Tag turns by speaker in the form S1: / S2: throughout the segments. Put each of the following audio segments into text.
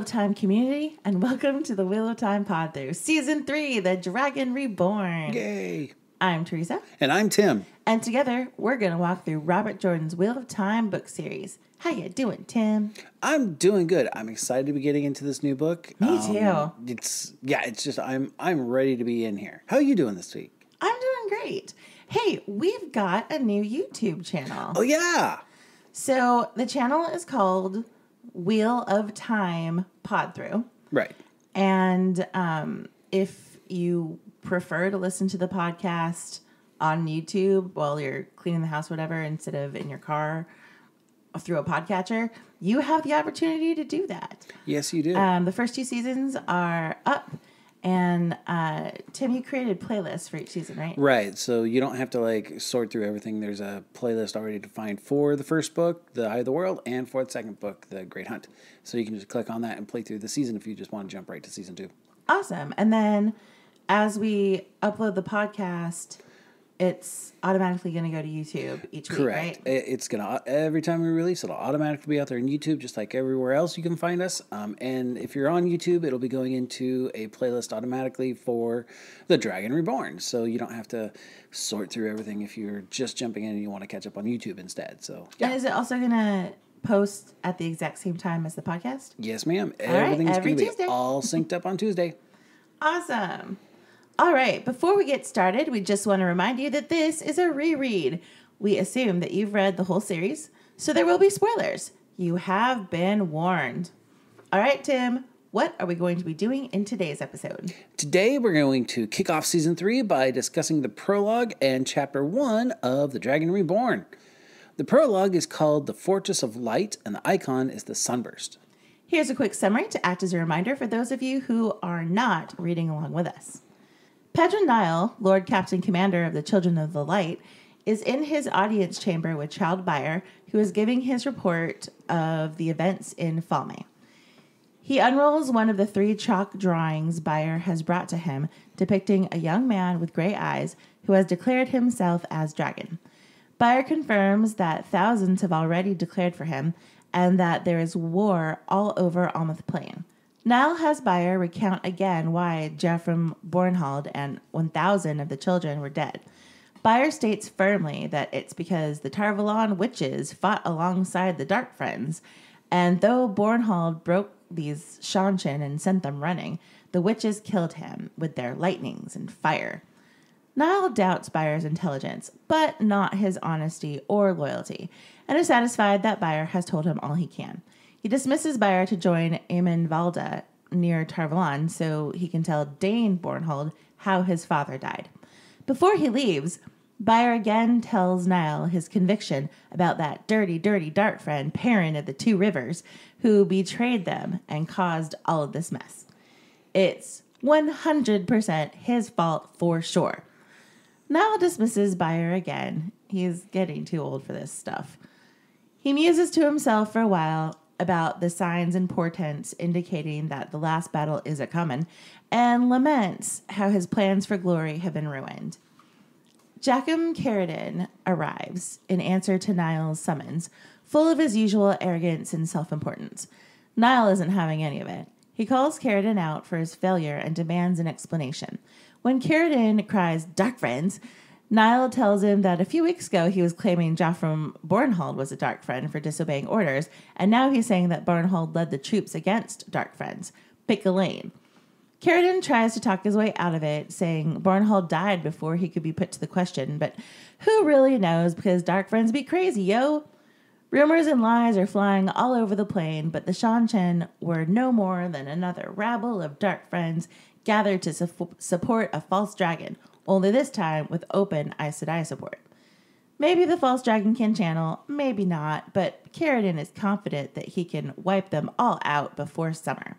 S1: of Time community, and welcome to the Wheel of Time Pod-Thru, Season 3, The Dragon Reborn.
S2: Yay!
S1: I'm Teresa.
S2: And I'm Tim.
S1: And together, we're going to walk through Robert Jordan's Wheel of Time book series. How you doing, Tim?
S2: I'm doing good. I'm excited to be getting into this new book.
S1: Me too.
S2: It's just I'm ready to be in here. How are you doing this week?
S1: I'm doing great. Hey, we've got a new YouTube channel.
S2: Oh, yeah!
S1: So, the channel is called Wheel of Time Pod-Thru.
S2: Right.
S1: And if you prefer to listen to the podcast on YouTube while you're cleaning the house, whatever, instead of in your car through a podcatcher, you have the opportunity to do that.
S2: Yes, you do.
S1: The first 2 seasons are up. And Tim, you created playlists for each season, right?
S2: Right. So you don't have to sort through everything. There's a playlist already defined for the first book, The Eye of the World, and for the second book, The Great Hunt. So you can just click on that and play through the season if you just want to jump right to season 2.
S1: Awesome. And then as we upload the podcast, it's automatically going to go to YouTube each week,
S2: Correct.
S1: right?
S2: It's going to, every time we release, it'll automatically be out there on YouTube, just like everywhere else you can find us. And if you're on YouTube, it'll be going into a playlist automatically for The Dragon Reborn. So you don't have to sort through everything if you're just jumping in and you want to catch up on YouTube instead. So, yeah.
S1: And is it also going to post at the exact same time as the podcast?
S2: Yes, ma'am.
S1: All
S2: Everything's
S1: right, every
S2: going to
S1: Tuesday.
S2: be all synced up on Tuesday.
S1: Awesome. All right, before we get started, we just want to remind you that this is a reread. We assume that you've read the whole series, so there will be spoilers. You have been warned. All right, Tim, what are we going to be doing in today's episode?
S2: Today, we're going to kick off Season 3 by discussing the prologue and Chapter 1 of The Dragon Reborn. The prologue is called The Fortress of Light, and the icon is the Sunburst.
S1: Here's a quick summary to act as a reminder for those of you who are not reading along with us. Pedron Niall, Lord Captain Commander of the Children of the Light, is in his audience chamber with Child Byre, who is giving his report of the events in Falme. He unrolls one of the 3 chalk drawings Byre has brought to him, depicting a young man with gray eyes who has declared himself as dragon. Byre confirms that thousands have already declared for him, and that there is war all over Almouth Plain. Niall has Byre recount again why Dragon Reborn and 1,000 of the children were dead. Byre states firmly that it's because the Tarvalon witches fought alongside the Dark Friends, and though Bornhald broke these Shanshin and sent them running, the witches killed him with their lightnings and fire. Niall doubts Byre's intelligence, but not his honesty or loyalty, and is satisfied that Byre has told him all he can. He dismisses Byre to join Eamon Valda near Tarvalon so he can tell Dane Bornhold how his father died. Before he leaves, Byre again tells Niall his conviction about that dirty, dirty dark friend, Perrin of the 2 Rivers, who betrayed them and caused all of this mess. It's 100% his fault for sure. Niall dismisses Byre again. He's getting too old for this stuff. He muses to himself for a while about the signs and portents indicating that the last battle is a-comin', and laments how his plans for glory have been ruined. Jackham Carradine arrives in answer to Niall's summons, full of his usual arrogance and self-importance. Niall isn't having any of it. He calls Carradine out for his failure and demands an explanation. When Carradine cries, "Dark Friends!" Niall tells him that a few weeks ago he was claiming Dragon Reborn was a Dark Friend for disobeying orders, and now he's saying that Bornhold led the troops against Dark Friends. Pick a lane. Carradine tries to talk his way out of it, saying Bornhold died before he could be put to the question, but who really knows because Dark Friends be crazy, yo? Rumors and lies are flying all over the plain, but the Shanshin were no more than another rabble of Dark Friends gathered to support a false dragon, only this time with open Aes Sedai support. Maybe the false dragon can channel, maybe not, but Carradine is confident that he can wipe them all out before summer.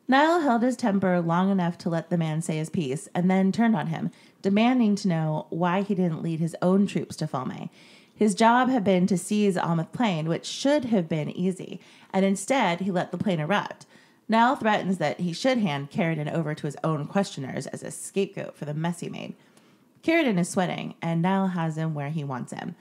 S1: Niall held his temper long enough to let the man say his piece, and then turned on him, demanding to know why he didn't lead his own troops to Falme. His job had been to seize Almouth Plain, which should have been easy, and instead he let the plain erupt. Niall threatens that he should hand Carradine over to his own questioners as a scapegoat for the mess he made. Carradine is sweating, and Niall has him where he wants him.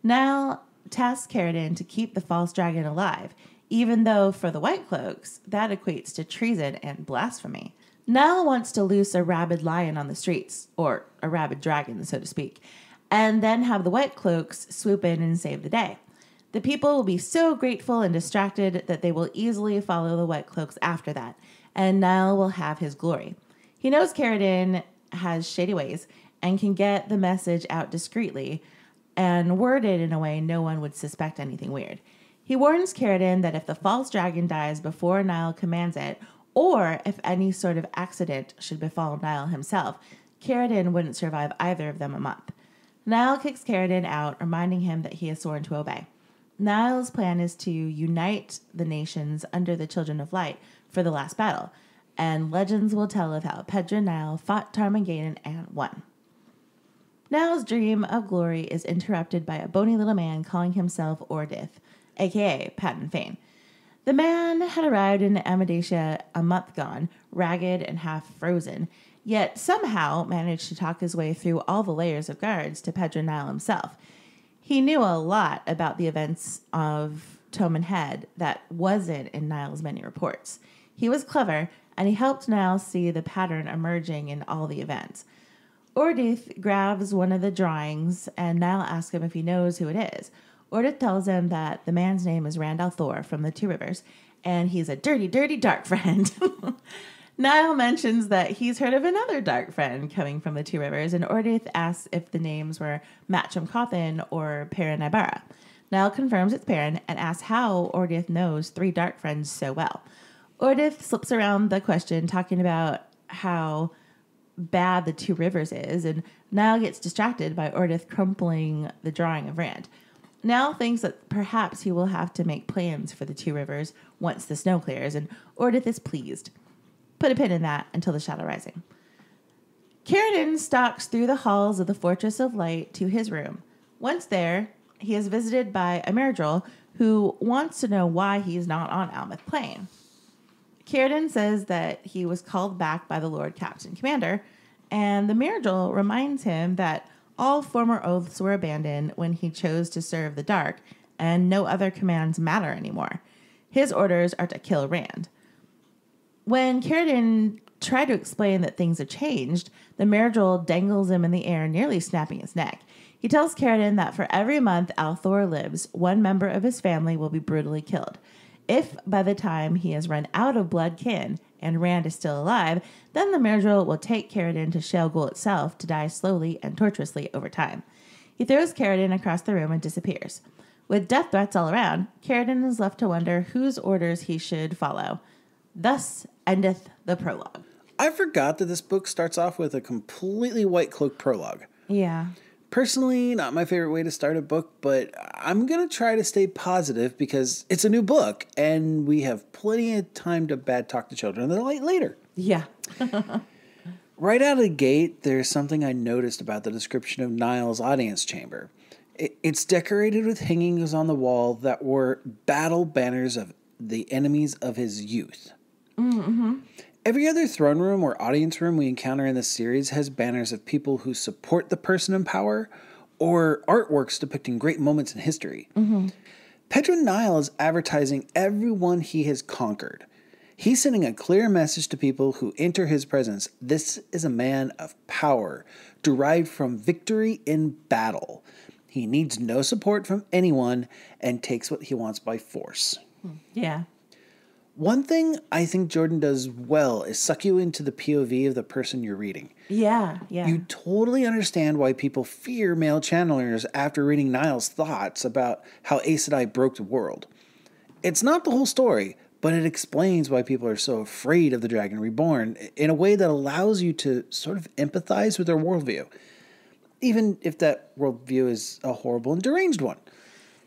S1: Niall tasks Carradine to keep the false dragon alive, even though for the White Cloaks, that equates to treason and blasphemy. Niall wants to loose a rabid lion on the streets, or a rabid dragon, so to speak, and then have the White Cloaks swoop in and save the day. The people will be so grateful and distracted that they will easily follow the White Cloaks after that, and Niall will have his glory. He knows Carradine has shady ways and can get the message out discreetly and worded in a way no one would suspect anything weird. He warns Carradine that if the false dragon dies before Niall commands it, or if any sort of accident should befall Niall himself, Carradine wouldn't survive either of them a month. Niall kicks Carradine out, reminding him that he is sworn to obey. Niall's plan is to unite the nations under the Children of Light for the last battle, and legends will tell of how Pedro and Niall fought Tarmageddon and won. Niall's dream of glory is interrupted by a bony little man calling himself Ordith, a.k.a. Patton Fane. The man had arrived in Amadecia a month gone, ragged and half frozen, yet somehow managed to talk his way through all the layers of guards to Pedro Niall himself. He knew a lot about the events of Tome and Head that wasn't in Niall's many reports. He was clever, and he helped Niall see the pattern emerging in all the events. Ordith grabs one of the drawings, and Niall asks him if he knows who it is. Ordith tells him that the man's name is Randall Thor from the Two Rivers, and he's a dirty, dirty dark friend. Niall mentions that he's heard of another dark friend coming from the Two Rivers, and Ordith asks if the names were Matcham Cawthon or Perrin Ibarra. Niall confirms it's Perrin and asks how Ordith knows three dark friends so well. Ordith slips around the question, talking about how bad the Two Rivers is, and Niall gets distracted by Ordith crumpling the drawing of Rand. Niall thinks that perhaps he will have to make plans for the Two Rivers once the snow clears, and Ordith is pleased. Put a pin in that until the Shadow Rising. Carradine stalks through the halls of the Fortress of Light to his room. Once there, he is visited by a Myrddraal who wants to know why he's not on Almouth Plain. Carradine says that he was called back by the Lord Captain Commander, and the Myrddraal reminds him that all former oaths were abandoned when he chose to serve the dark, and no other commands matter anymore. His orders are to kill Rand. When Carradine tried to explain that things have changed, the Myrddraal dangles him in the air, nearly snapping his neck. He tells Carradine that for every month Althor lives, one member of his family will be brutally killed. If by the time he has run out of blood kin and Rand is still alive, then the Myrddraal will take Carradine to Shale Ghoul itself to die slowly and tortuously over time. He throws Carradine across the room and disappears. With death threats all around, Carradine is left to wonder whose orders he should follow. Thus endeth the prologue.
S2: I forgot that this book starts off with a completely White Cloak prologue.
S1: Yeah.
S2: Personally, not my favorite way to start a book, but I'm going to try to stay positive because it's a new book and we have plenty of time to bad talk the Children of the Light later.
S1: Yeah.
S2: Right out of the gate, there's something I noticed about the description of Niall's audience chamber. It's decorated with hangings on the wall that were battle banners of the enemies of his youth.
S1: Mm-hmm.
S2: Every other throne room or audience room we encounter in this series has banners of people who support the person in power or artworks depicting great moments in history.
S1: Mm-hmm.
S2: Pedro Niall is advertising everyone he has conquered. He's sending a clear message to people who enter his presence. This is a man of power, derived from victory in battle. He needs no support from anyone and takes what he wants by force.
S1: Yeah.
S2: One thing I think Jordan does well is suck you into the POV of the person you're reading.
S1: Yeah.
S2: You totally understand why people fear male channelers after reading Niall's thoughts about how Aes Sedai broke the world. It's not the whole story, but it explains why people are so afraid of the Dragon Reborn in a way that allows you to sort of empathize with their worldview, even if that worldview is a horrible and deranged one.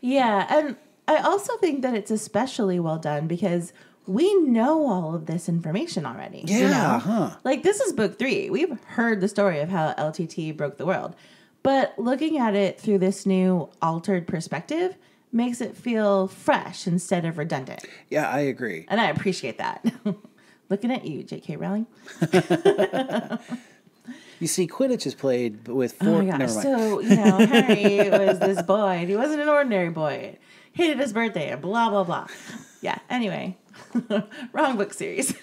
S1: Yeah, and I also think that it's especially well done because we know all of this information already.
S2: Yeah,
S1: you know? Like, this is book 3. We've heard the story of how LTT broke the world. But looking at it through this new altered perspective makes it feel fresh instead of redundant.
S2: Yeah, I agree.
S1: And I appreciate that. Looking at you, J.K. Rowling.
S2: You see, Quidditch is played with 4...
S1: Oh, my gosh. So, Harry was this boy, and he wasn't an ordinary boy. Hated his birthday, and blah, blah, blah. Yeah, anyway. Wrong book series.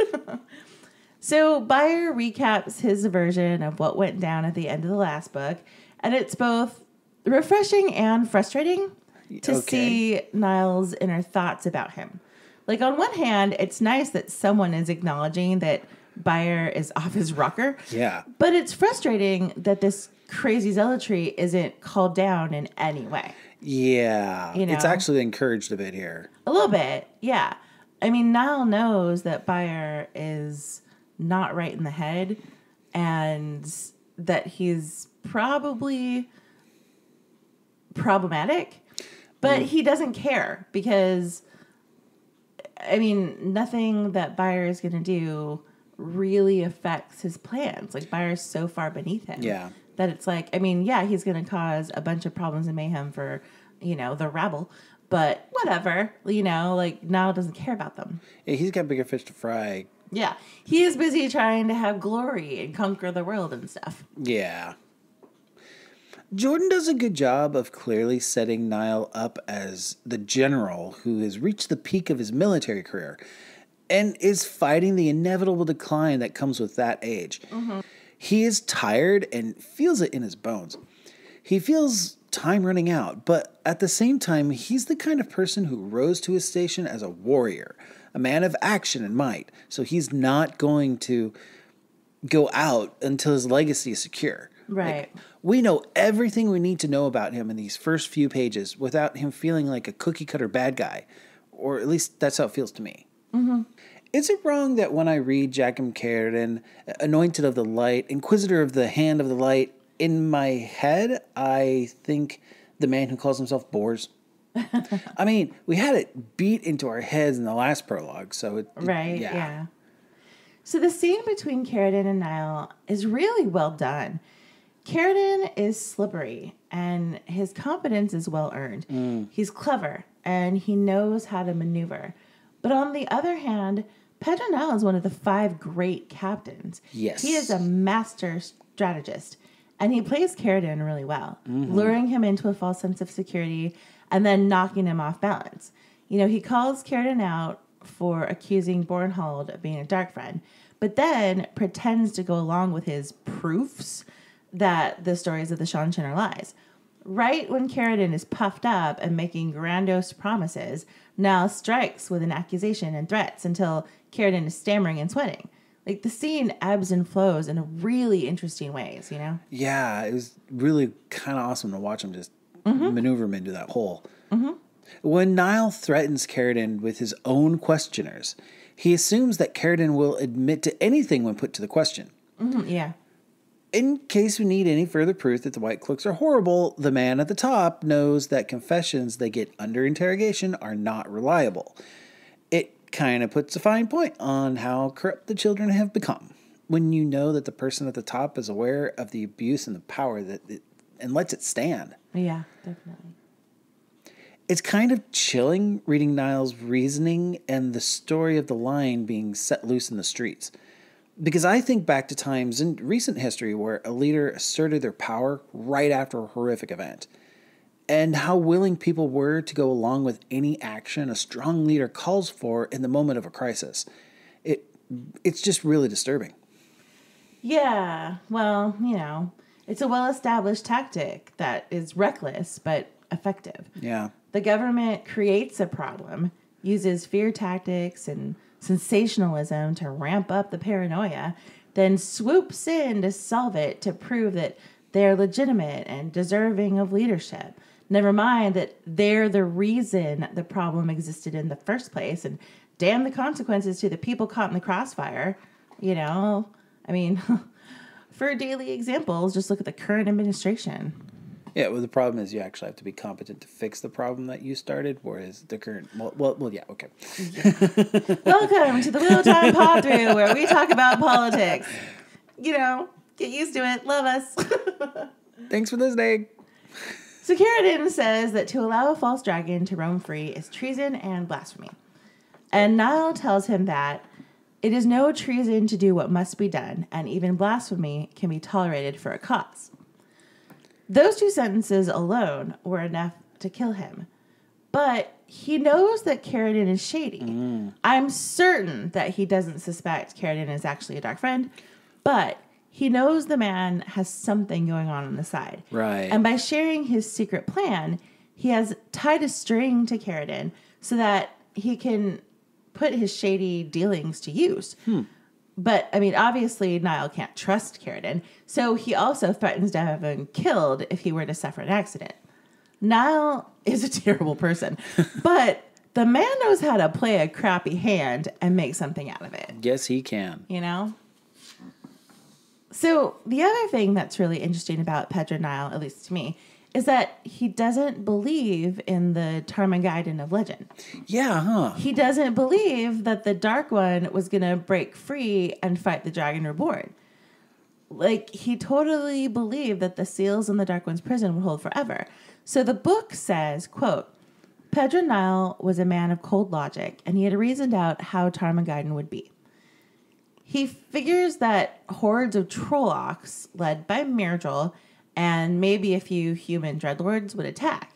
S1: So Byer recaps his version of what went down at the end of the last book, and it's both refreshing and frustrating to see Niall's inner thoughts about him. Like, on one hand, it's nice that someone is acknowledging that Byer is off his rocker.
S2: Yeah.
S1: But it's frustrating that this crazy zealotry isn't called down in any way.
S2: Yeah.
S1: You know?
S2: It's actually encouraged a bit here.
S1: A little bit, yeah. I mean, Niall knows that Byer is not right in the head and that he's probably problematic, but he doesn't care because, I mean, nothing that Byer is going to do really affects his plans. Like, Byer's so far beneath him that it's like, I mean, yeah, he's going to cause a bunch of problems and mayhem for, you know, the rabble, but whatever, you know, like, Niall doesn't care about them.
S2: Yeah, he's got bigger fish to fry.
S1: Yeah, he is busy trying to have glory and conquer the world and stuff.
S2: Yeah. Jordan does a good job of clearly setting Niall up as the general who has reached the peak of his military career and is fighting the inevitable decline that comes with that age. Mm-hmm. He is tired and feels it in his bones. He feels time running out, but at the same time, he's the kind of person who rose to his station as a warrior, a man of action and might, so he's not going to go out until his legacy is secure.
S1: Right.
S2: Like, we know everything we need to know about him in these first few pages without him feeling like a cookie-cutter bad guy, or at least that's how it feels to me.
S1: Mm-hmm.
S2: Is it wrong that when I read Jackham Carradine, Anointed of the Light, Inquisitor of the Hand of the Light, in my head, I think the man who calls himself Bors? I mean, we had it beat into our heads in the last prologue, so
S1: Right, yeah. So the scene between Carradine and Niall is really well done. Carradine is slippery, and his competence is well earned. He's clever, and he knows how to maneuver. But on the other hand, Pedro Niall is one of the 5 great captains.
S2: Yes.
S1: He is a master strategist, and he plays Carradine really well, luring him into a false sense of security and then knocking him off balance. You know, he calls Carradine out for accusing Bornhold of being a dark friend, but then pretends to go along with his proofs that the stories of the Seanchan are lies. Right when Carradine is puffed up and making grandiose promises, Niall strikes with an accusation and threats until Carradine is stammering and sweating. Like, the scene ebbs and flows in really interesting ways, you know?
S2: Yeah, it was really kind of awesome to watch him just maneuver him into that hole. Mm-hmm. When Niall threatens Carradine with his own questioners, he assumes that Carradine will admit to anything when put to the question.
S1: Mm-hmm, yeah.
S2: In case we need any further proof that the White Cloaks are horrible, the man at the top knows that confessions they get under interrogation are not reliable. It kind of puts a fine point on how corrupt the children have become when you know that the person at the top is aware of the abuse and the power and lets it stand.
S1: Yeah, definitely.
S2: It's kind of chilling reading Niall's reasoning and the story of the line being set loose in the streets. Because I think back to times in recent history where a leader asserted their power right after a horrific event, and how willing people were to go along with any action a strong leader calls for in the moment of a crisis. It's just really disturbing.
S1: Yeah, well, you know, it's a well-established tactic that is reckless but effective.
S2: Yeah.
S1: The government creates a problem, uses fear tactics and sensationalism to ramp up the paranoia, then swoops in to solve it to prove that they're legitimate and deserving of leadership. Never mind that they're the reason the problem existed in the first place, and damn the consequences to the people caught in the crossfire. You know, I mean, for daily examples, just look at the current administration.
S2: Yeah, well, the problem is you actually have to be competent to fix the problem that you started, whereas the current... Well, yeah, okay.
S1: Welcome to the Wheel Time Pod-Thru, where we talk about politics. You know, get used to it. Love us.
S2: Thanks for listening.
S1: So Carradine says that to allow a false dragon to roam free is treason and blasphemy. And Niall tells him that it is no treason to do what must be done, and even blasphemy can be tolerated for a cause. Those 2 sentences alone were enough to kill him. But he knows that Carradine is shady. I'm certain that he doesn't suspect Carradine is actually a dark friend, but he knows the man has something going on the side.
S2: Right.
S1: And by sharing his secret plan, he has tied a string to Carradine so that he can put his shady dealings to use. But, I mean, obviously, Niall can't trust Carradine, so he also threatens to have him killed if he were to suffer an accident. Niall is a terrible person, but the man knows how to play a crappy hand and make something out of it.
S2: Yes, he can.
S1: You know? So, the other thing that's really interesting about Pedro Niall, at least to me, is that he doesn't believe in the Tarmogoyden of legend.
S2: Yeah, huh?
S1: He doesn't believe that the Dark One was going to break free and fight the Dragon Reborn. Like, he totally believed that the seals in the Dark One's prison would hold forever. So the book says, quote, Pedro Niall was a man of cold logic, and he had reasoned out how Tarmogoyden would be. He figures that hordes of Trollocs, led by Myrddraal, and maybe a few human dreadlords would attack.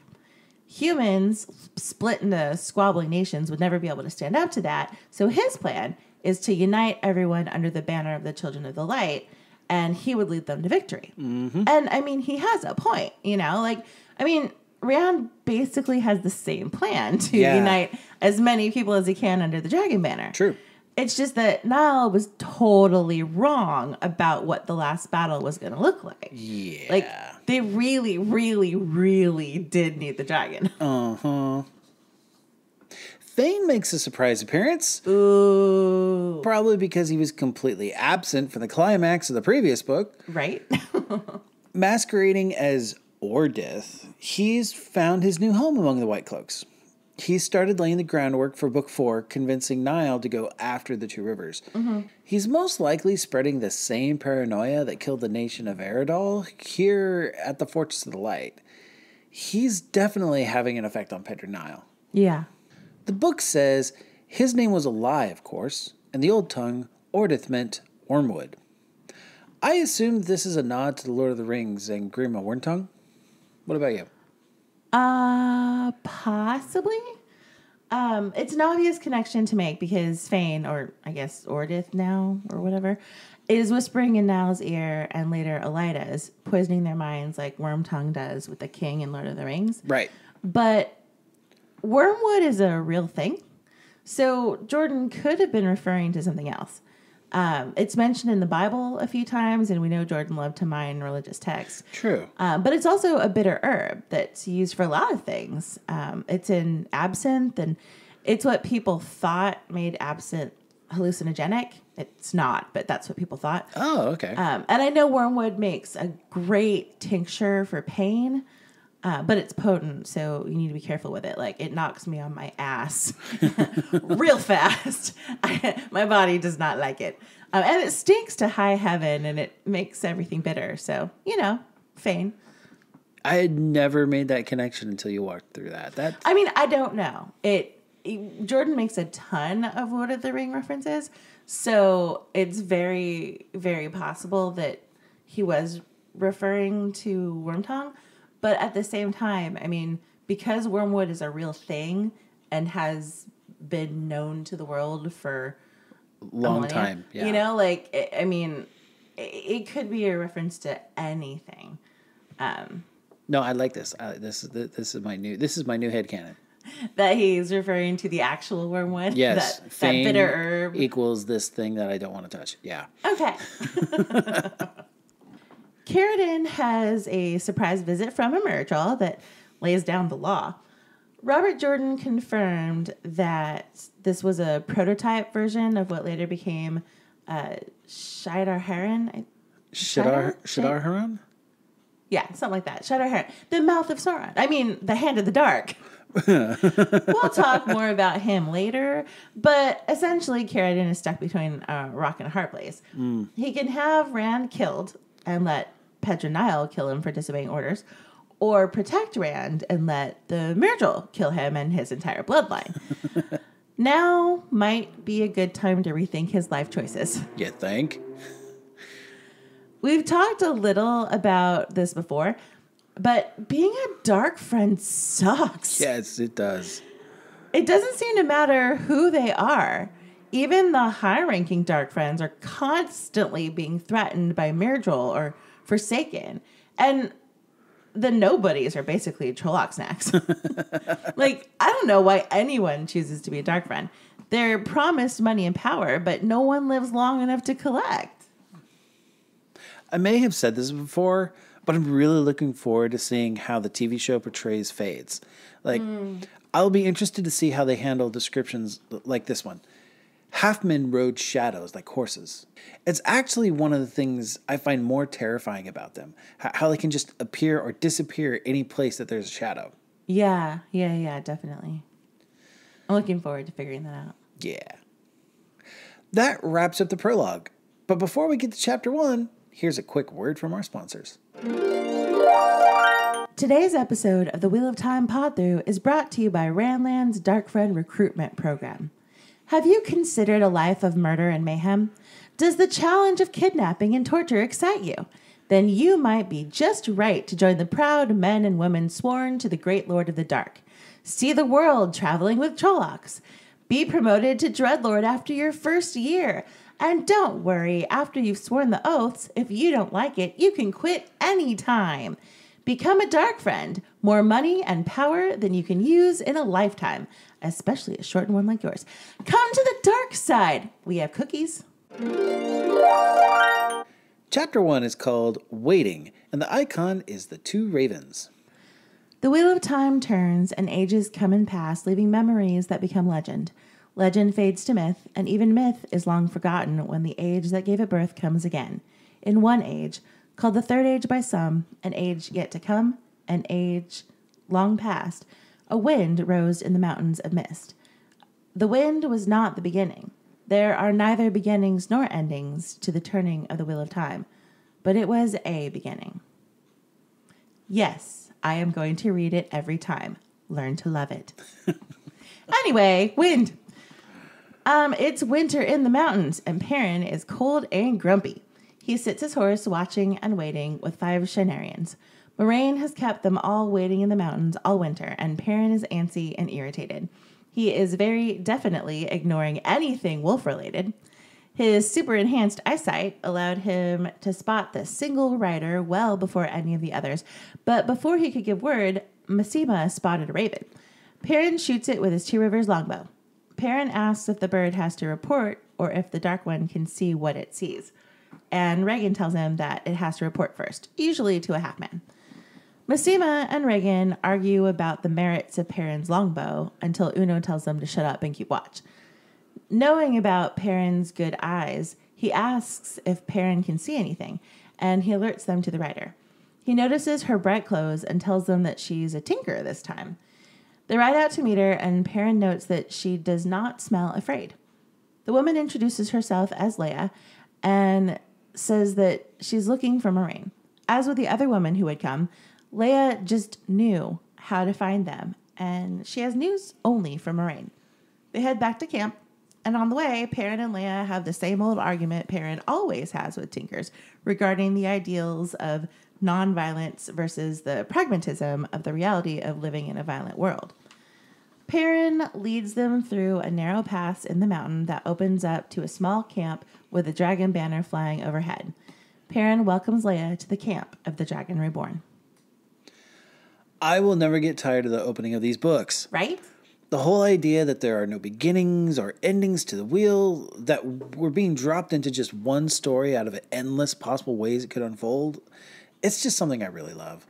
S1: Humans, split into squabbling nations, would never be able to stand up to that. So his plan is to unite everyone under the banner of the Children of the Light, and he would lead them to victory. And, I mean, he has a point, you know? Like, I mean, Rand basically has the same plan to unite as many people as he can under the Dragon Banner.
S2: True.
S1: It's just that Niall was totally wrong about what the last battle was going to look like.
S2: Yeah.
S1: Like, they really, really, really did need the dragon.
S2: Uh-huh. Thane makes a surprise appearance.
S1: Ooh.
S2: Probably because he was completely absent from the climax of the previous book.
S1: Right?
S2: Masquerading as Ordith, he's found his new home among the White Cloaks. He started laying the groundwork for Book 4, convincing Niall to go after the Two Rivers. He's most likely spreading the same paranoia that killed the nation of Eredal here at the Fortress of the Light. He's definitely having an effect on Pedro Niall.
S1: Yeah.
S2: The book says his name was a lie, of course, and the old tongue, Ordith, meant wormwood. I assume this is a nod to the Lord of the Rings and Grima Wormtongue. What about you?
S1: Possibly. It's an obvious connection to make because Fane, or I guess Ordith now, or whatever, is whispering in Niall's ear and later Elida's, poisoning their minds like Wormtongue does with the King in Lord of the Rings.
S2: Right.
S1: But wormwood is a real thing. So Jordan could have been referring to something else. It's mentioned in the Bible a few times, and we know Jordan loved to mine religious texts.
S2: True.
S1: But it's also a bitter herb that's used for a lot of things. It's in absinthe, and it's what people thought made absinthe hallucinogenic. It's not, but that's what people thought.
S2: Oh, okay.
S1: And I know wormwood makes a great tincture for pain, but it's potent, so you need to be careful with it. Like, it knocks me on my ass real fast. My body does not like it. And it stinks to high heaven, and it makes everything bitter. So, you know, Fane.
S2: I had never made that connection until you walked through that.
S1: I mean, I don't know. Jordan makes a ton of Lord of the Ring references, so it's very, very possible that he was referring to Wormtongue. But at the same time, I mean, because wormwood is a real thing and has been known to the world for
S2: long time, yeah.
S1: You know, like, I mean, it could be a reference to anything.
S2: No, I like this. This is my new headcanon.
S1: That he's referring to the actual wormwood.
S2: Yes,
S1: that bitter herb
S2: equals this thing that I don't want to touch. Yeah.
S1: Okay. Carradine has a surprise visit from a Myrddraal that lays down the law. Robert Jordan confirmed that this was a prototype version of what later became Shidar Haran.
S2: Shidar Haran?
S1: Yeah, something like that. Shidar Haran. The mouth of Sauron. I mean, the Hand of the Dark. We'll talk more about him later, but essentially Carradine is stuck between a rock and a hard place. He can have Rand killed and let Pedro Niall kill him for disobeying orders, or protect Rand and let the Myrddraal kill him and his entire bloodline. Now might be a good time to rethink his life choices.
S2: You think?
S1: We've talked a little about this before, but being a dark friend sucks.
S2: Yes, it does.
S1: It doesn't seem to matter who they are. Even the high-ranking Dark Friends are constantly being threatened by Myrddraal or Forsaken. And the nobodies are basically Trolloc snacks. Like, I don't know why anyone chooses to be a Dark Friend. They're promised money and power, but no one lives long enough to collect.
S2: I may have said this before, but I'm really looking forward to seeing how the TV show portrays fades. Like, I'll be interested to see how they handle descriptions like this one. Halfmen rode shadows like horses. It's actually one of the things I find more terrifying about them. How they can just appear or disappear any place that there's a shadow.
S1: Yeah, definitely. I'm looking forward to figuring that out.
S2: Yeah. That wraps up the prologue. But before we get to chapter 1, here's a quick word from our sponsors.
S1: Today's episode of the Wheel of Time Pod-Thru is brought to you by Ranland's Dark Friend Recruitment Program. Have you considered a life of murder and mayhem? Does the challenge of kidnapping and torture excite you? Then you might be just right to join the proud men and women sworn to the Great Lord of the Dark. See the world traveling with Trollocs. Be promoted to Dreadlord after your first year. And don't worry, after you've sworn the oaths, if you don't like it, you can quit anytime. Become a Dark Friend. More money and power than you can use in a lifetime, especially a shortened one like yours. Come to the dark side. We have cookies.
S2: Chapter 1 is called Waiting, and the icon is the 2 ravens.
S1: The wheel of time turns, and ages come and pass, leaving memories that become legend. Legend fades to myth, and even myth is long forgotten when the age that gave it birth comes again. In one age, called the Third Age by some, an age yet to come, an age long past, a wind rose in the mountains of mist. The wind was not the beginning. There are neither beginnings nor endings to the turning of the wheel of time, but it was a beginning. Yes, I am going to read it every time. Learn to love it. Anyway, wind. It's winter in the mountains, and Perrin is cold and grumpy. He sits his horse watching and waiting with 5 Shanarians. Moraine has kept them all waiting in the mountains all winter, and Perrin is antsy and irritated. He is very definitely ignoring anything wolf-related. His super-enhanced eyesight allowed him to spot the single rider well before any of the others, but before he could give word, Masema spotted a raven. Perrin shoots it with his 2 Rivers longbow. Perrin asks if the bird has to report or if the Dark One can see what it sees. And Regan tells him that it has to report first, usually to a half-man. Masema and Regan argue about the merits of Perrin's longbow until Uno tells them to shut up and keep watch. Knowing about Perrin's good eyes, he asks if Perrin can see anything, and he alerts them to the rider. He notices her bright clothes and tells them that she's a tinker this time. They ride out to meet her, and Perrin notes that she does not smell afraid. The woman introduces herself as Leia and says that she's looking for Moraine. As with the other woman who had come, Leia just knew how to find them, and she has news only from Moraine. They head back to camp, and on the way, Perrin and Leia have the same old argument Perrin always has with Tinkers regarding the ideals of nonviolence versus the pragmatism of the reality of living in a violent world. Perrin leads them through a narrow pass in the mountain that opens up to a small camp with a dragon banner flying overhead. Perrin welcomes Leia to the camp of the Dragon Reborn.
S2: I will never get tired of the opening of these books.
S1: Right?
S2: The whole idea that there are no beginnings or endings to the wheel, that we're being dropped into just one story out of endless possible ways it could unfold, it's just something I really love.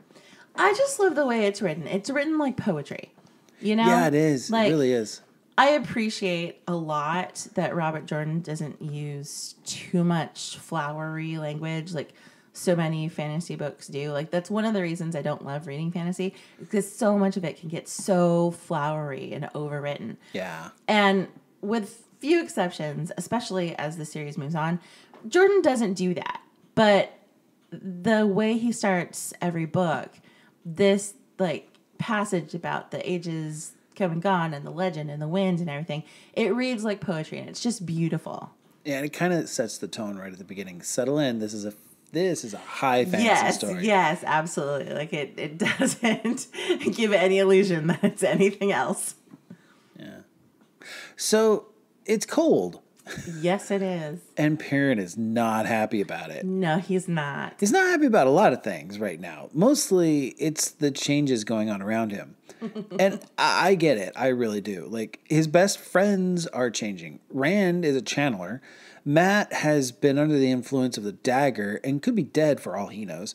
S1: I just love the way it's written. It's written like poetry. You know?
S2: Yeah, it is.
S1: Like,
S2: it really is.
S1: I appreciate a lot that Robert Jordan doesn't use too much flowery language like so many fantasy books do. Like, that's one of the reasons I don't love reading fantasy, because so much of it can get so flowery and overwritten.
S2: Yeah.
S1: And with few exceptions, especially as the series moves on, Jordan doesn't do that. But the way he starts every book, this like passage about the ages come and gone and the legend and the winds and everything, it reads like poetry, and it's just beautiful.
S2: Yeah, and it kind of sets the tone right at the beginning. Settle in. This is a high fantasy story.
S1: Yes, absolutely. Like it doesn't give any illusion that it's anything else.
S2: Yeah. So it's cold.
S1: Yes, it is.
S2: And Perrin is not happy about it.
S1: No, he's not.
S2: He's not happy about a lot of things right now. Mostly it's the changes going on around him. And I get it. I really do. Like, his best friends are changing. Rand is a channeler. Matt has been under the influence of the dagger and could be dead for all he knows.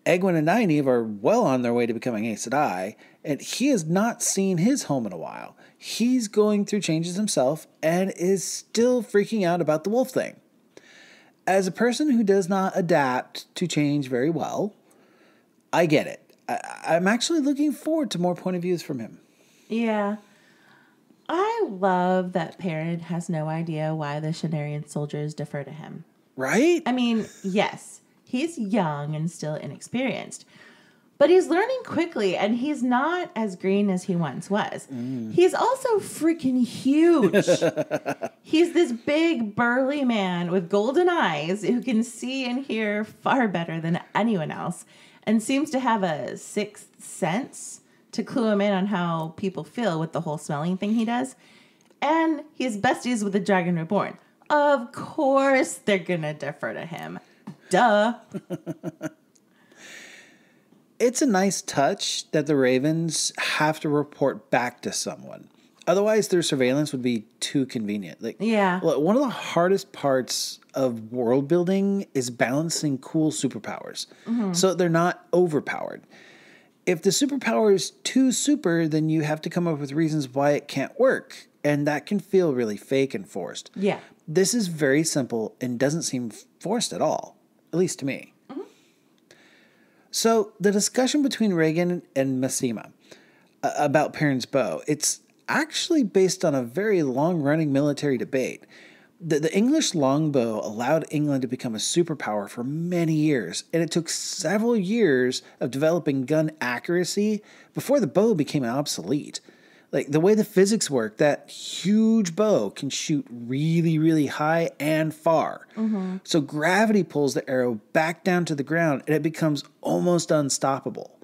S2: Egwene and Nynaeve are well on their way to becoming Aes Sedai, and he has not seen his home in a while. He's going through changes himself and is still freaking out about the wolf thing. As a person who does not adapt to change very well, I get it. I'm actually looking forward to more point of views from him.
S1: Yeah. I love that Perrin has no idea why the Shanarian soldiers defer to him.
S2: Right?
S1: I mean, yes, he's young and still inexperienced, but he's learning quickly, and he's not as green as he once was. He's also freaking huge. He's this big, burly man with golden eyes who can see and hear far better than anyone else, and seems to have a sixth sense to clue him in on how people feel with the whole smelling thing he does. And he's besties with the Dragon Reborn. Of course they're gonna defer to him. Duh.
S2: It's a nice touch that the Ravens have to report back to someone. Otherwise, their surveillance would be too convenient.
S1: Yeah.
S2: One of the hardest parts of world building is balancing cool superpowers, so they're not overpowered. If the superpower is too super, then you have to come up with reasons why it can't work, and that can feel really fake and forced.
S1: Yeah.
S2: This is very simple and doesn't seem forced at all, at least to me. So the discussion between Regan and Massima about Perrin's bow, it's actually based on a very long-running military debate. The English longbow allowed England to become a superpower for many years, and it took several years of developing gun accuracy before the bow became obsolete. Like, the way the physics work, that huge bow can shoot really, really high and far. So gravity pulls the arrow back down to the ground, and it becomes almost unstoppable.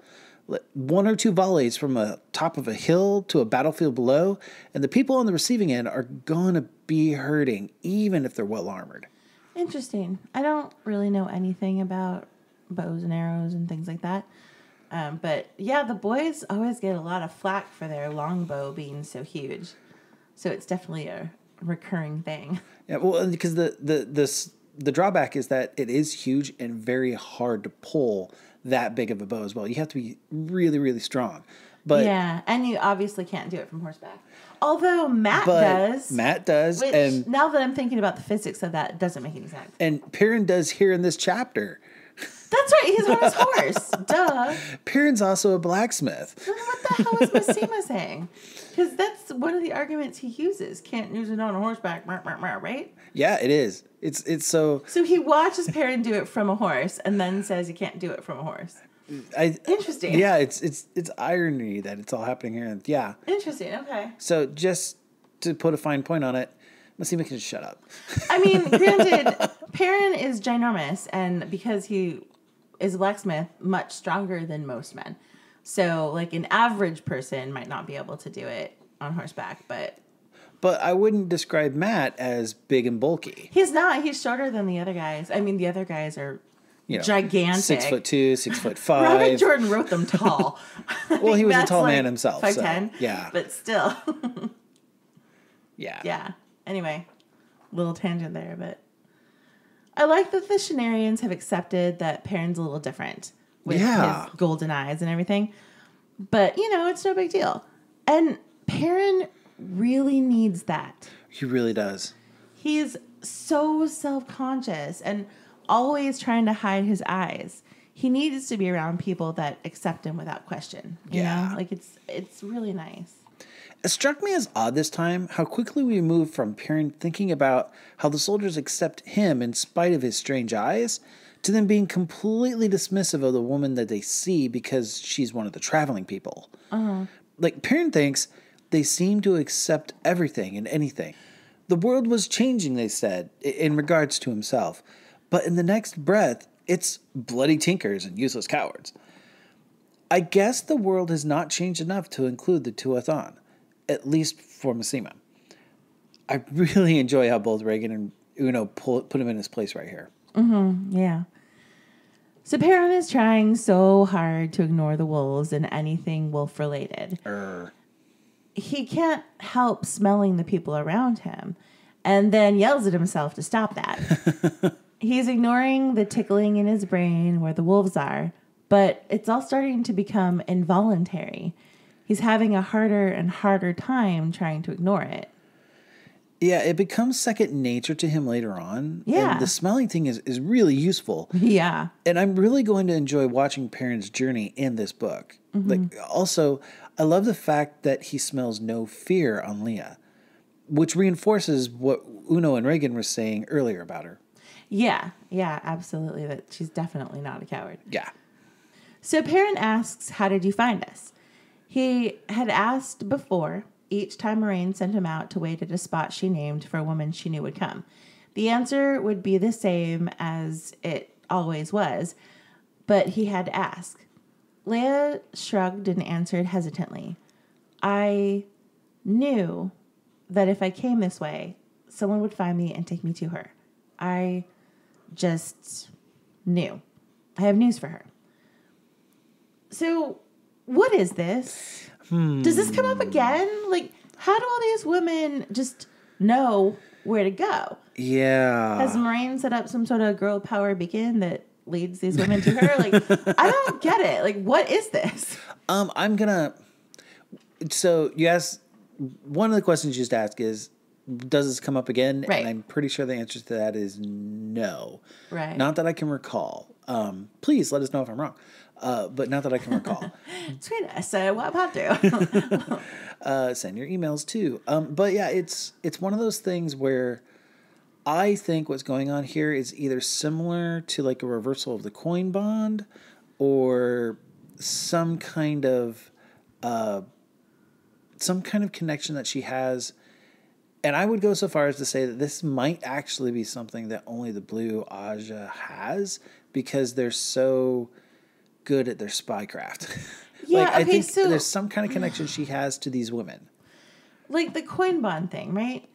S2: One or two volleys from the top of a hill to a battlefield below, and the people on the receiving end are going to be hurting, even if they're well armored.
S1: Interesting. I don't really know anything about bows and arrows and things like that. But yeah, the boys always get a lot of flack for their longbow being so huge. So it's definitely a recurring thing.
S2: Yeah, well, because the drawback is that it is huge and very hard to pull that big of a bow as well. You have to be really, really strong. But
S1: yeah, and you obviously can't do it from horseback. Although Matt does.
S2: Matt does.
S1: Which,
S2: and
S1: now that I'm thinking about the physics of that, it doesn't make any sense.
S2: And Perrin does here in this chapter.
S1: That's right, he's on his horse. Duh.
S2: Perrin's also a blacksmith.
S1: Then what the hell is Massima saying? Because that's one of the arguments he uses. Can't use it on a horseback, right?
S2: Yeah, it is. It's so...
S1: So he watches Perrin do it from a horse and then says he can't do it from a horse. Interesting.
S2: Yeah, it's irony that it's all happening here. Yeah.
S1: Interesting, okay.
S2: So just to put a fine point on it, Massima can just shut up.
S1: I mean, granted, Perrin is ginormous, and because he is a blacksmith, much stronger than most men. So, like, an average person might not be able to do it on horseback, but...
S2: But I wouldn't describe Matt as big and bulky.
S1: He's not. He's shorter than the other guys. I mean, the other guys are gigantic.
S2: 6'2", 6'5".
S1: Robert Jordan wrote them tall.
S2: Well, he was a tall man himself.
S1: 5'10".
S2: So, yeah.
S1: But still.
S2: Yeah.
S1: Yeah. Anyway, little tangent there, but I like that the Shanarians have accepted that Perrin's a little different with his golden eyes and everything. But, it's no big deal. And Perrin really needs that.
S2: He really does.
S1: He's so self-conscious and always trying to hide his eyes. He needs to be around people that accept him without question. You know? Like, it's really nice.
S2: It struck me as odd this time how quickly we moved from Perrin thinking about how the soldiers accept him in spite of his strange eyes to them being completely dismissive of the woman that they see because she's one of the traveling people. Like, Perrin thinks they seem to accept everything and anything. The world was changing, they said, in regards to himself. But in the next breath, it's bloody tinkers and useless cowards. I guess the world has not changed enough to include the Tuathan, at least for Massima. I really enjoy how both Reagan and Uno put him in his place right here.
S1: Yeah. So Perrin is trying so hard to ignore the wolves and anything wolf related. He can't help smelling the people around him and then yells at himself to stop that. He's ignoring the tickling in his brain where the wolves are, but it's all starting to become involuntary. He's having a harder and harder time trying to ignore it.
S2: Yeah, it becomes second nature to him later on.
S1: Yeah.
S2: And the smelling thing is really useful.
S1: Yeah.
S2: And I'm really going to enjoy watching Perrin's journey in this book. Like, also, I love the fact that he smells no fear on Leah, which reinforces what Uno and Reagan were saying earlier about her.
S1: Yeah, absolutely. That she's definitely not a coward.
S2: Yeah.
S1: So Perrin asks, how did you find us? He had asked before, each time Moraine sent him out to wait at a spot she named for a woman she knew would come. The answer would be the same as it always was, but he had to ask. Leia shrugged and answered hesitantly. I knew that if I came this way, someone would find me and take me to her. I just knew. I have news for her. So, what is this? Does this come up again? Like, how do all these women just know where to go?
S2: Yeah.
S1: Has Moraine set up some sort of girl power beacon that leads these women to her? Like, I don't get it. Like, what is this?
S2: So you asked, one of the questions you just asked is, does this come up again?
S1: Right.
S2: And I'm pretty sure the answer to that is no.
S1: Right.
S2: Not that I can recall. Please let us know if I'm wrong. But not that I can recall.
S1: Tweet us at what Pod-Thru.
S2: Send your emails too. But yeah, it's one of those things where I think what's going on here is either similar to like a reversal of the coin bond or some kind of connection that she has. And I would go so far as to say that this might actually be something that only the Blue Aja has because they're so good at their spycraft.
S1: Yeah,
S2: I think
S1: so
S2: there's some kind of connection she has to these women.
S1: Like the coin bond thing, right?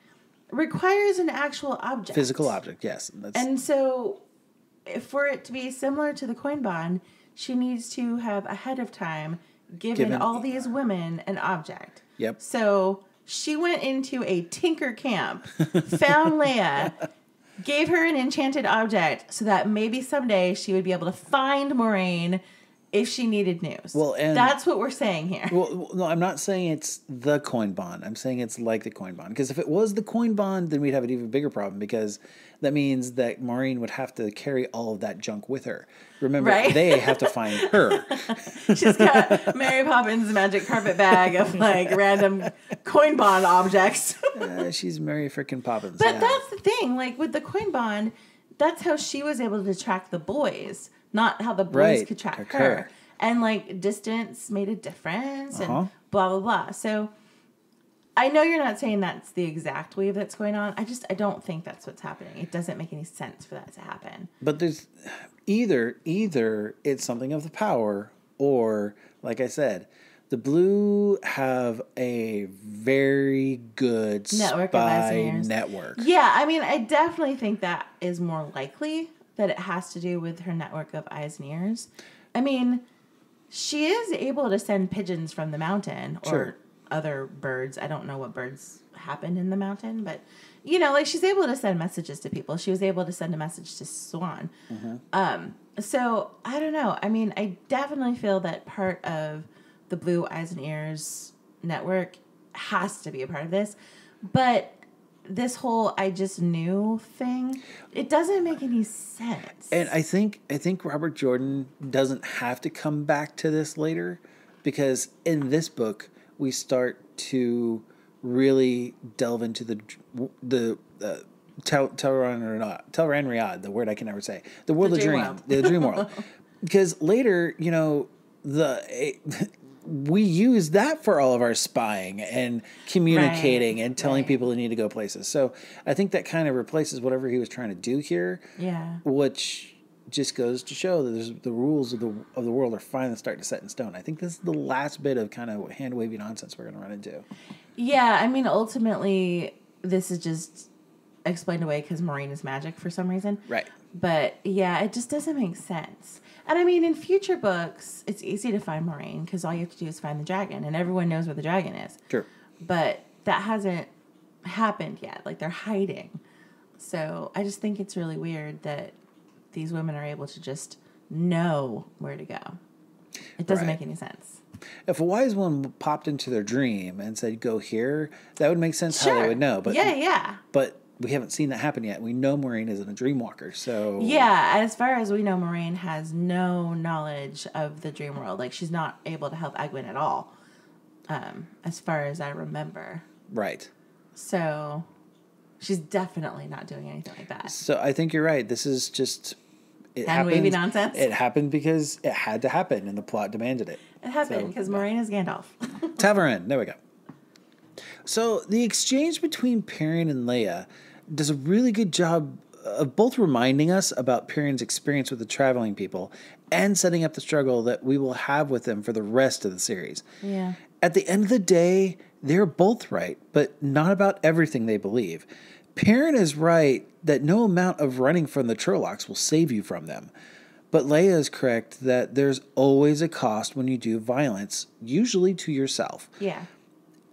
S1: Requires an actual object.
S2: Physical object, yes.
S1: And so for it to be similar to the coin bond, she needs to have ahead of time given all these women an object.
S2: Yep.
S1: So she went into a tinker camp, found Leia, gave her an enchanted object so that maybe someday she would be able to find Moraine if she needed news.
S2: Well, and
S1: that's what we're saying here.
S2: Well, no, I'm not saying it's the coin bond. I'm saying it's like the coin bond. Because if it was the coin bond, then we'd have an even bigger problem because that means that Maureen would have to carry all of that junk with her. Remember, they have to find her.
S1: She's got Mary Poppins' magic carpet bag of like random coin bond objects.
S2: She's Mary frickin' Poppins.
S1: But that's the thing. Like with the coin bond, that's how she was able to track the boys. Not how the boys could track her. And, like, distance made a difference and blah, blah, blah. So, I know you're not saying that's the exact wave that's going on. I don't think that's what's happening. It doesn't make any sense for that to happen.
S2: But there's either it's something of the power or, like I said, the Blue have a very good spy network.
S1: Yeah, I mean, I definitely think that is more likely that it has to do with her network of eyes and ears. I mean, she is able to send pigeons from the mountain or other birds. I don't know what birds happen in the mountain, but, you know, like she's able to send messages to people. She was able to send a message to Swan. So, I don't know. I mean, I definitely feel that part of the Blue Eyes and Ears network has to be a part of this. But this whole I just knew thing, it doesn't make any sense.
S2: And I think Robert Jordan doesn't have to come back to this later because in this book we start to really delve into the Tel'aran'rhiod, the word I can never say, the world of dream, the dream world. Because later, you know, we use that for all of our spying and communicating and telling people they need to go places. So I think that kind of replaces whatever he was trying to do here. Yeah. Which just goes to show that the rules of the world are finally starting to set in stone. I think this is the last bit of kind of hand-wavy nonsense we're going to run into.
S1: Yeah, I mean, ultimately, this is just explained away because Moraine is magic for some reason.
S2: Right.
S1: But yeah, it just doesn't make sense. And I mean, in future books, it's easy to find Moraine because all you have to do is find the dragon, and everyone knows where the dragon is.
S2: True.
S1: But that hasn't happened yet. Like, they're hiding. So I just think it's really weird that these women are able to just know where to go. It doesn't make any sense.
S2: If a wise one popped into their dream and said, go here, that would make sense how they would know. But
S1: yeah.
S2: But we haven't seen that happen yet. We know Moraine isn't a dream walker, so...
S1: Yeah, as far as we know, Moraine has no knowledge of the dream world. Like, she's not able to help Egwene at all, as far as I remember.
S2: Right.
S1: So, she's definitely not doing anything like that.
S2: So, I think you're right. This is just...
S1: Hand-wavy nonsense?
S2: It happened because it had to happen, and the plot demanded it.
S1: It happened because Moraine is Gandalf.
S2: Tavern. There we go. So, the exchange between Perrin and Leia does a really good job of both reminding us about Perrin's experience with the traveling people and setting up the struggle that we will have with them for the rest of the series.
S1: Yeah.
S2: At the end of the day, they're both right, but not about everything they believe. Perrin is right that no amount of running from the Trollocs will save you from them. But Leia is correct that there's always a cost when you do violence, usually to yourself.
S1: Yeah.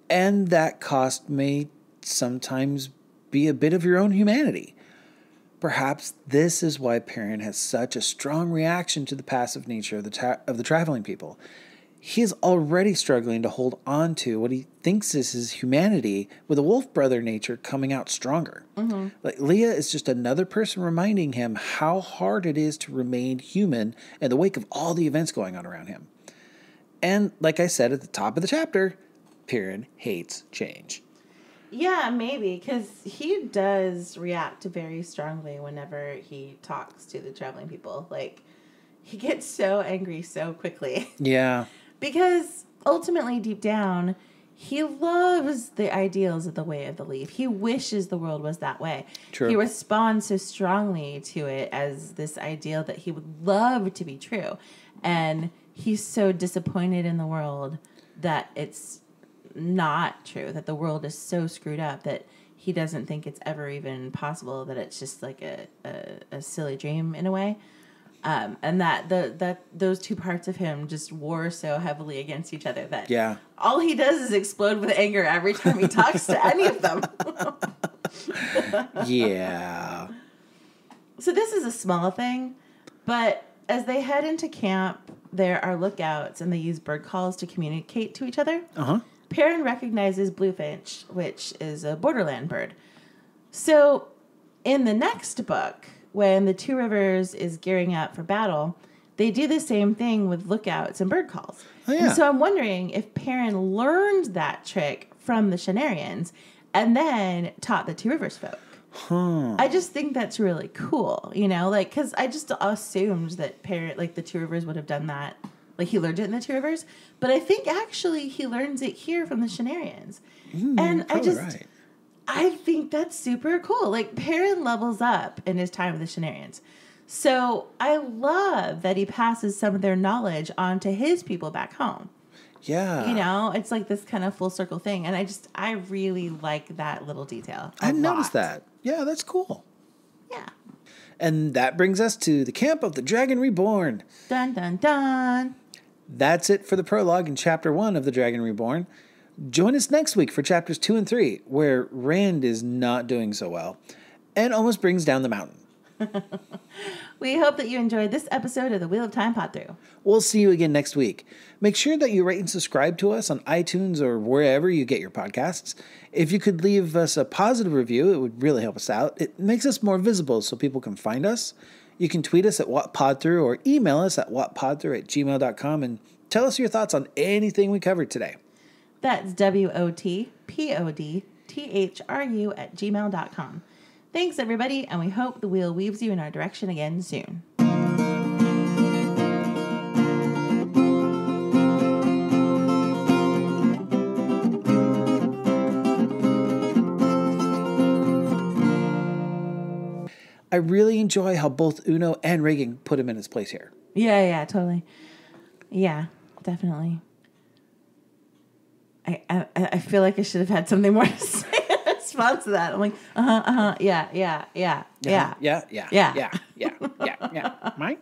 S2: And that cost may sometimes be a bit of your own humanity. Perhaps this is why Perrin has such a strong reaction to the passive nature of the traveling people. He is already struggling to hold on to what he thinks is his humanity, with a wolf brother nature coming out stronger. Mm-hmm. Like, Leia is just another person reminding him how hard it is to remain human in the wake of all the events going on around him. And like I said at the top of the chapter, Perrin hates change.
S1: Yeah, maybe, because he does react very strongly whenever he talks to the traveling people. Like, he gets so angry so quickly.
S2: Yeah.
S1: Because ultimately, deep down, he loves the ideals of the Way of the Leaf. He wishes the world was that way.
S2: True.
S1: He responds so strongly to it as this ideal that he would love to be true. And he's so disappointed in the world that it's not true, that the world is so screwed up that he doesn't think it's ever even possible, that it's just like a silly dream in a way. And that those two parts of him just war so heavily against each other that all he does is explode with anger every time he talks to any of them.
S2: Yeah.
S1: So this is a small thing, but as they head into camp, there are lookouts and they use bird calls to communicate to each other.
S2: Uh-huh.
S1: Perrin recognizes Bluefinch, which is a borderland bird. So in the next book, when the Two Rivers is gearing up for battle, they do the same thing with lookouts and bird calls.
S2: Oh, yeah.
S1: And so I'm wondering if Perrin learned that trick from the Shannarians and then taught the Two Rivers folk. I just think that's really cool, you know, like, because I just assumed that Perrin, like, the Two Rivers would have done that. Like, he learned it in the Two Rivers. But I think, actually, he learns it here from the Shannarians. And I think that's super cool. Like, Perrin levels up in his time with the Shannarians. So I love that he passes some of their knowledge on to his people back home.
S2: Yeah.
S1: You know, it's like this kind of full circle thing. And I really like that little detail.
S2: I noticed that. Yeah, that's cool.
S1: Yeah.
S2: And that brings us to the camp of the Dragon Reborn.
S1: Dun, dun, dun.
S2: That's it for the prologue in Chapter 1 of the Dragon Reborn. Join us next week for Chapters 2 and 3, where Rand is not doing so well and almost brings down the mountain.
S1: We hope that you enjoyed this episode of the Wheel of Time Pod-Thru.
S2: We'll see you again next week. Make sure that you rate and subscribe to us on iTunes or wherever you get your podcasts. If you could leave us a positive review, it would really help us out. It makes us more visible so people can find us. You can tweet us at Pod-Thru or email us at whatpodthru@gmail.com and tell us your thoughts on anything we covered today.
S1: That's WOTPODTHRU@gmail.com. Thanks, everybody, and we hope the wheel weaves you in our direction again soon.
S2: I really enjoy how both Uno and Reagan put him in his place here.
S1: Yeah, totally. Yeah, definitely. I feel like I should have had something more to say. responds to that. I'm like, yeah.
S2: Yeah. Mike?